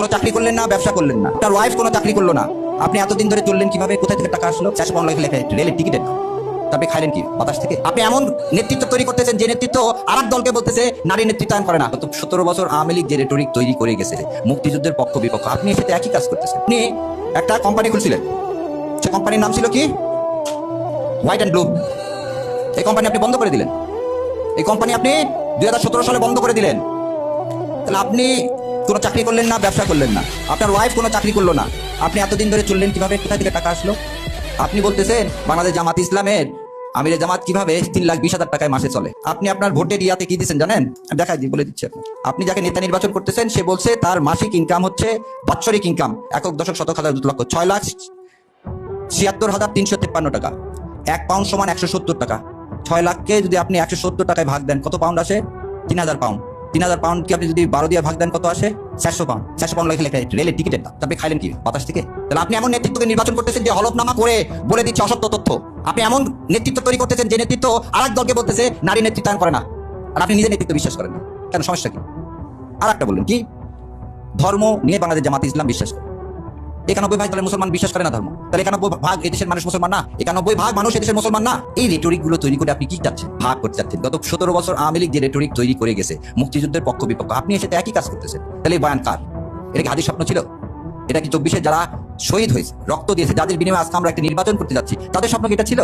কোনো চাকরি করলেন না, ব্যবসা করলেন না, তার ওয়াইফ কোনো চাকরি করলো না, আপনি এতদিন ধরে চললেন কিভাবে? কোথা থেকে টাকা আসলো? 400 পাউন্ড লেখা রেলের টিকিটের। আপনি খাইলেন কি বাতাস থেকে? আপনি এমন নেতৃত্ব তৈরি করতেছেন যে নেতৃত্ব আরেক দলকে বলতেছে নারী নেতৃত্বায়ন করে না। তো 17 বছর আওয়ামী লীগ যে রেটরিক তৈরি করে গেছে মুক্তিযুদ্ধের পক্ষ বিপক্ষ, আপনি এর সাথে একই কাজ করতেছেন। আপনি একটা কোম্পানি খুলছিলেন, সে কোম্পানির নাম ছিল কি? White and blue. এই কোম্পানি আপনি বন্ধ করে দিলেন। এই কোম্পানি আপনি 2017 সালে বন্ধ করে দিলেন। তাহলে আপনি কোনো চাকরি করলেন না, ব্যবসা করলেন না, আপনার ওয়াইফ কোনো চাকরি করলো না, আপনি এতদিন ধরে চললেন কিভাবে? কোথা থেকে টাকা আসলো? আপনি বলতেছেন বাংলাদেশ জামাত ইসলামের আমিরে জামাত কিভাবে 3,20,000 টাকায় মাসে চলে। আপনি আপনার ভোটের ইয়াতে কি দিচ্ছেন জানেন? দেখাই দিই, বলে দিচ্ছি। আপনি যাকে নেতা নির্বাচন করতেছেন সে বলছে তার মাসিক ইনকাম হচ্ছে, বাৎসরিক ইনকাম একক দশক শতক হাজার লক্ষ 6,76,353 টাকা। 1 পাউন্ড সমান 170 টাকা। 6 লাখকে যদি আপনি 170 টাকায় ভাগ দেন কত পাউন্ড আসে? 3,000 পাউন্ড। 3,000 পাউন্ডকে আপনি যদি 12 দিয়ে ভাগ দেন কত আসে? 400 পাউন্ড। 400 পাউন্ড লেখা রেলের টিকিটের দাম। আপনি খাইলেন কি বাতাস থেকে? তাহলে আপনি এমন নেতৃত্বকে নির্বাচন করতেছেন যে হলফনামা করে বলে দিচ্ছে অসত্য তথ্য। আপনি এমন নেতৃত্ব তৈরি করতেছেন যে নেতৃত্ব আরেক দলকে বলতেছে নারী নেতৃত্বায়ন করে না, আর আপনি নিজের নেতৃত্ব বিশ্বাস করেন না। কেন, সমস্যা কি? আর একটা বললেন কি? ধর্ম নিয়ে বাংলাদেশ জামাত ইসলাম বিশ্বাস করে। 91% তাহলে মুসলমান বিশ্বাস করে না ধর্ম? তাহলে 91% এই দেশের মানুষ মুসলমান না? 91% মানুষ এই দেশের মুসলমান না? এই রেটরিক গুলো তৈরি করে আপনি কি চাচ্ছেন? ভাগ করতে চাচ্ছেন। গত 17 বছর আওয়ামী লীগ যে রেটরিক তৈরি করে গেছে মুক্তিযুদ্ধের পক্ষ বিপক্ষ, আপনি এসে একই কাজ করতেছেন। তাহলে এই বয়ান কার? এটা কি হাদির স্বপ্ন ছিল? এটা কি 24-এ যারা শহীদ হয়েছে, রক্ত দিয়েছে, যাদের বিনিময়ে আজকে আমরা একটা নির্বাচন করতে যাচ্ছি, তাদের স্বপ্ন কি এটা ছিল?